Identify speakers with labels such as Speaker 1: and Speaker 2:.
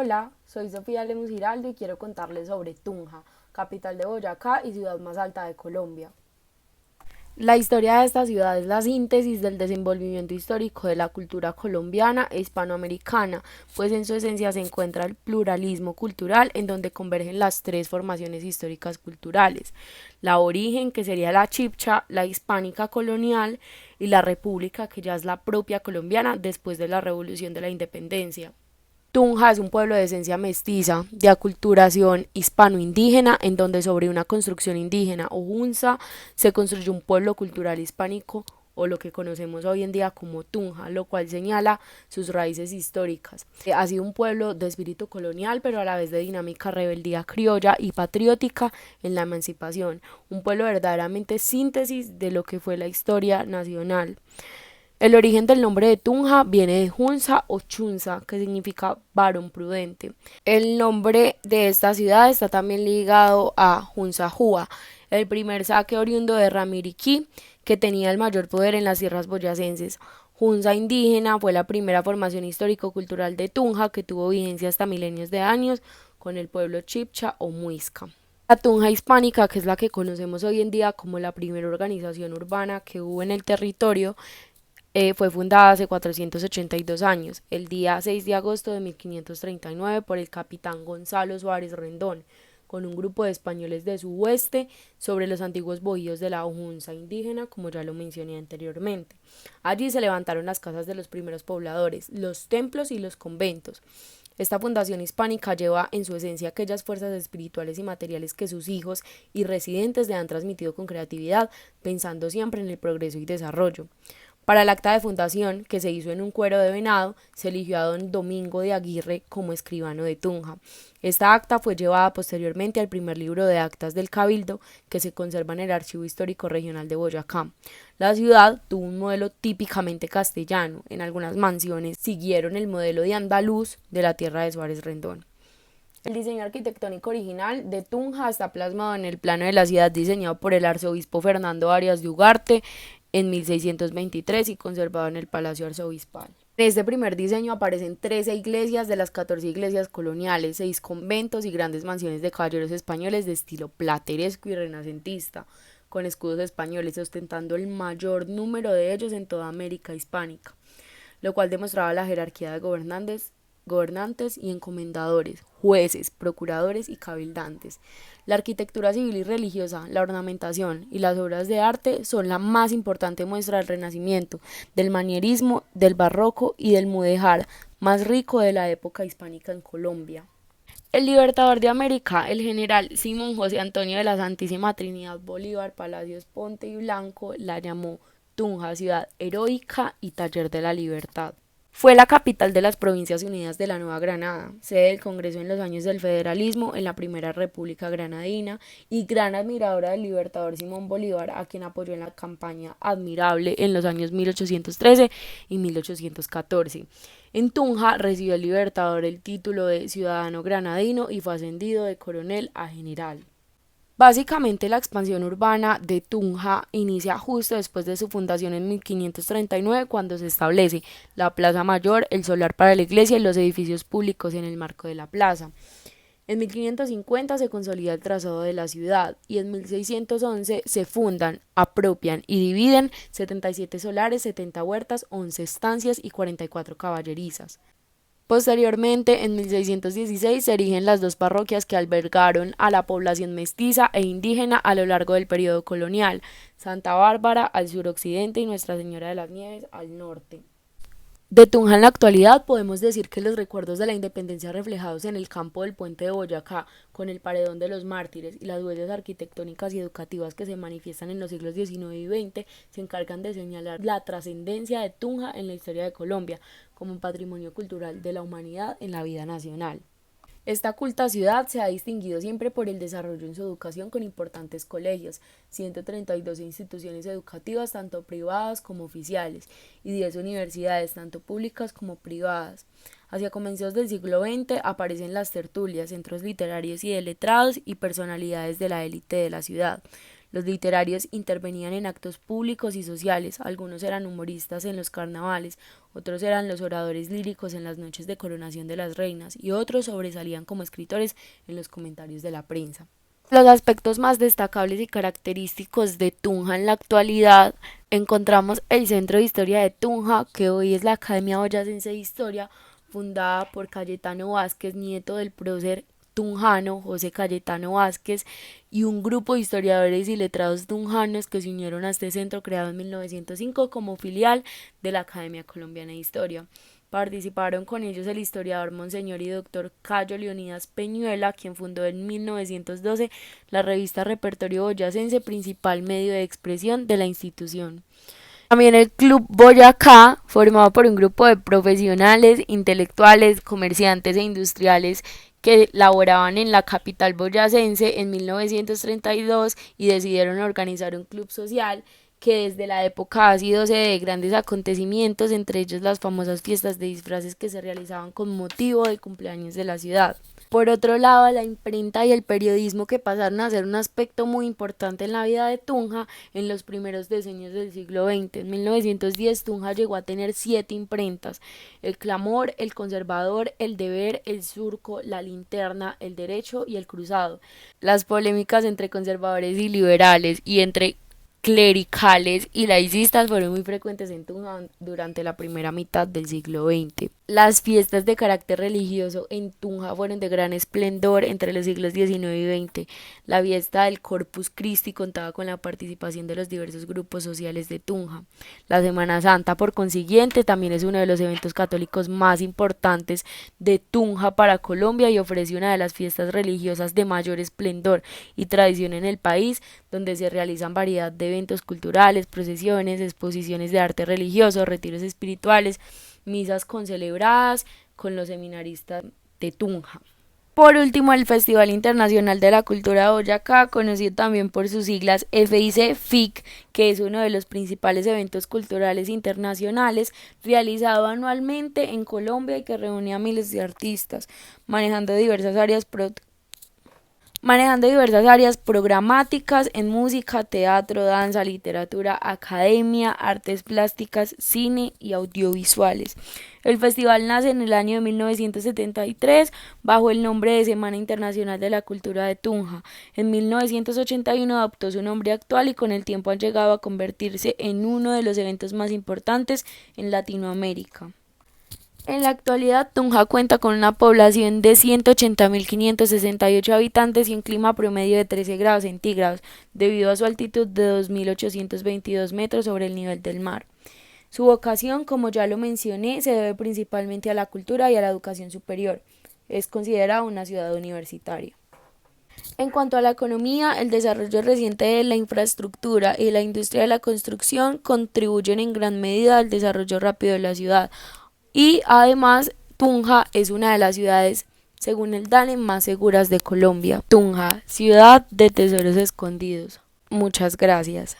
Speaker 1: Hola, soy Sofía Lemus Giraldo y quiero contarles sobre Tunja, capital de Boyacá y ciudad más alta de Colombia. La historia de esta ciudad es la síntesis del desenvolvimiento histórico de la cultura colombiana e hispanoamericana, pues en su esencia se encuentra el pluralismo cultural en donde convergen las tres formaciones históricas culturales, la aborigen, que sería la chipcha, la hispánica colonial y la república, que ya es la propia colombiana después de la revolución de la independencia. Tunja es un pueblo de esencia mestiza, de aculturación hispano-indígena, en donde sobre una construcción indígena o hunza se construyó un pueblo cultural hispánico o lo que conocemos hoy en día como Tunja, lo cual señala sus raíces históricas. Ha sido un pueblo de espíritu colonial, pero a la vez de dinámica rebeldía criolla y patriótica en la emancipación, un pueblo verdaderamente síntesis de lo que fue la historia nacional. El origen del nombre de Tunja viene de Hunza o Chunza, que significa varón prudente. El nombre de esta ciudad está también ligado a Hunzahua, el primer saque oriundo de Ramiriquí, que tenía el mayor poder en las tierras boyacenses. Hunza indígena fue la primera formación histórico-cultural de Tunja que tuvo vigencia hasta milenios de años con el pueblo chipcha o muisca. La Tunja hispánica, que es la que conocemos hoy en día como la primera organización urbana que hubo en el territorio, fue fundada hace 482 años, el día 6 de agosto de 1539, por el capitán Gonzalo Suárez Rendón, con un grupo de españoles de su hueste sobre los antiguos bohíos de la Hunza indígena, como ya lo mencioné anteriormente. Allí se levantaron las casas de los primeros pobladores, los templos y los conventos. Esta fundación hispánica lleva en su esencia aquellas fuerzas espirituales y materiales que sus hijos y residentes le han transmitido con creatividad, pensando siempre en el progreso y desarrollo. Para el acta de fundación, que se hizo en un cuero de venado, se eligió a don Domingo de Aguirre como escribano de Tunja. Esta acta fue llevada posteriormente al primer libro de actas del Cabildo, que se conserva en el Archivo Histórico Regional de Boyacá. La ciudad tuvo un modelo típicamente castellano. En algunas mansiones siguieron el modelo de andaluz de la tierra de Suárez Rendón. El diseño arquitectónico original de Tunja está plasmado en el plano de la ciudad diseñado por el arzobispo Fernando Arias de Ugarte en 1623 y conservado en el Palacio Arzobispal. En este primer diseño aparecen 13 iglesias de las 14 iglesias coloniales, 6 conventos y grandes mansiones de caballeros españoles de estilo plateresco y renacentista, con escudos españoles ostentando el mayor número de ellos en toda América hispánica, lo cual demostraba la jerarquía de gobernantes y encomendadores, jueces, procuradores y cabildantes. La arquitectura civil y religiosa, la ornamentación y las obras de arte son la más importante muestra del Renacimiento, del manierismo, del barroco y del mudéjar más rico de la época hispánica en Colombia. El libertador de América, el general Simón José Antonio de la Santísima Trinidad Bolívar Palacios Ponte y Blanco, la llamó Tunja, ciudad heroica y taller de la libertad. Fue la capital de las Provincias Unidas de la Nueva Granada, sede del Congreso en los años del federalismo en la Primera República Granadina y gran admiradora del libertador Simón Bolívar, a quien apoyó en la campaña admirable en los años 1813 y 1814. En Tunja recibió el libertador el título de ciudadano granadino y fue ascendido de coronel a general. Básicamente la expansión urbana de Tunja inicia justo después de su fundación en 1539, cuando se establece la Plaza Mayor, el solar para la iglesia y los edificios públicos en el marco de la plaza. En 1550 se consolida el trazado de la ciudad y en 1611 se fundan, apropian y dividen 77 solares, 70 huertas, 11 estancias y 44 caballerizas. Posteriormente, en 1616, se erigen las dos parroquias que albergaron a la población mestiza e indígena a lo largo del periodo colonial, Santa Bárbara al suroccidente y Nuestra Señora de las Nieves al norte. De Tunja en la actualidad podemos decir que los recuerdos de la independencia reflejados en el campo del puente de Boyacá, con el paredón de los mártires y las huellas arquitectónicas y educativas que se manifiestan en los siglos XIX y XX, se encargan de señalar la trascendencia de Tunja en la historia de Colombia como un patrimonio cultural de la humanidad en la vida nacional. Esta culta ciudad se ha distinguido siempre por el desarrollo en su educación con importantes colegios, 132 instituciones educativas tanto privadas como oficiales y 10 universidades tanto públicas como privadas. Hacia comienzos del siglo XX aparecen las tertulias, centros literarios y de letrados y personalidades de la élite de la ciudad. Los literarios intervenían en actos públicos y sociales, algunos eran humoristas en los carnavales, otros eran los oradores líricos en las noches de coronación de las reinas y otros sobresalían como escritores en los comentarios de la prensa. Los aspectos más destacables y característicos de Tunja en la actualidad encontramos el Centro de Historia de Tunja, que hoy es la Academia Boyacense de Historia, fundada por Cayetano Vázquez, nieto del prócer tunjano José Cayetano Vázquez, y un grupo de historiadores y letrados tunjanos que se unieron a este centro creado en 1905 como filial de la Academia Colombiana de Historia. Participaron con ellos el historiador Monseñor y doctor Cayo Leonidas Peñuela, quien fundó en 1912 la revista Repertorio Boyacense, principal medio de expresión de la institución. También el Club Boyacá, formado por un grupo de profesionales, intelectuales, comerciantes e industriales que laboraban en la capital boyacense en 1932 y decidieron organizar un club social que desde la época ha sido sede de grandes acontecimientos, entre ellos las famosas fiestas de disfraces que se realizaban con motivo del cumpleaños de la ciudad. Por otro lado, la imprenta y el periodismo, que pasaron a ser un aspecto muy importante en la vida de Tunja en los primeros decenios del siglo XX. En 1910 Tunja llegó a tener 7 imprentas: El Clamor, El Conservador, El Deber, El Surco, La Linterna, El Derecho y El Cruzado. Las polémicas entre conservadores y liberales y entre clericales y laicistas fueron muy frecuentes en Tunja durante la primera mitad del siglo XX. Las fiestas de carácter religioso en Tunja fueron de gran esplendor entre los siglos XIX y XX. La fiesta del Corpus Christi contaba con la participación de los diversos grupos sociales de Tunja. La Semana Santa, por consiguiente, también es uno de los eventos católicos más importantes de Tunja para Colombia y ofrece una de las fiestas religiosas de mayor esplendor y tradición en el país, donde se realizan variedad de eventos culturales, procesiones, exposiciones de arte religioso, retiros espirituales, misas concelebradas con los seminaristas de Tunja. Por último, el Festival Internacional de la Cultura de Boyacá, conocido también por sus siglas FIC, que es uno de los principales eventos culturales internacionales realizado anualmente en Colombia y que reúne a miles de artistas, manejando diversas áreas programáticas en música, teatro, danza, literatura, academia, artes plásticas, cine y audiovisuales. El festival nace en el año de 1973 bajo el nombre de Semana Internacional de la Cultura de Tunja. En 1981 adoptó su nombre actual y con el tiempo ha llegado a convertirse en uno de los eventos más importantes en Latinoamérica. En la actualidad, Tunja cuenta con una población de 180.568 habitantes y un clima promedio de 13 grados centígrados, debido a su altitud de 2.822 metros sobre el nivel del mar. Su vocación, como ya lo mencioné, se debe principalmente a la cultura y a la educación superior. Es considerada una ciudad universitaria. En cuanto a la economía, el desarrollo reciente de la infraestructura y la industria de la construcción contribuyen en gran medida al desarrollo rápido de la ciudad. Y además, Tunja es una de las ciudades, según el DANE, más seguras de Colombia. Tunja, ciudad de tesoros escondidos. Muchas gracias.